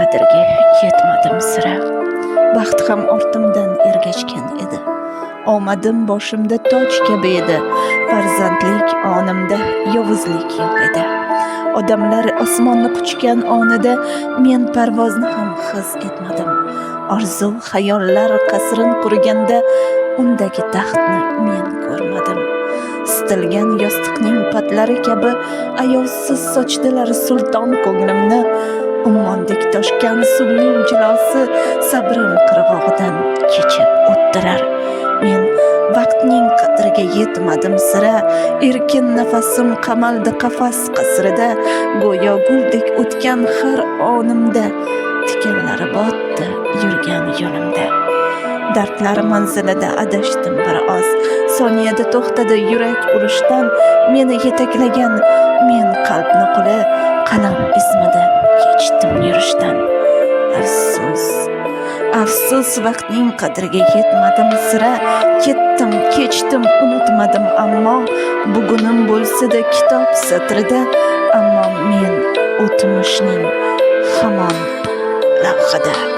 qadriga yetmadim sira. Baxt ham ortimdan ergashgan edi. Omadim boshimda toj kabi edi. Farzandlik onimda yovuzlik yo'q edi. Odamlar osmonni quchgan onida men parvozni ham his etmadim. Orzu xayollar qasrin qurganda undagi taxtni men ko'rmadim. Istilgan yostiqning patlari kabi ayovsiz sochdilar sulton ko'nglimni. Ummondek toshgan suvning jilosi sabrim qirg'og'idan kechib o'tdilar. Men vaqtning qadriga yetmadim sira. Erkin nafasim qamaldi qafas qasrida. Go'yo guldek o'tgan har onimda tikanlari botdi yurgan yo'limda. Dardlar manzilida adashdim bir oz. Soniyada to'xtadi yurak urishdan. Meni yetaklagan men qalbni quli, qalam izmida kechdim yurishdan. Afsus vaqtning qadriga yetmadim sira. Ketdim, kechdim, unutmadim ammo bugunim bo'lsa-da kitob satrida. Ammo men o'tmishning hamon lavhida.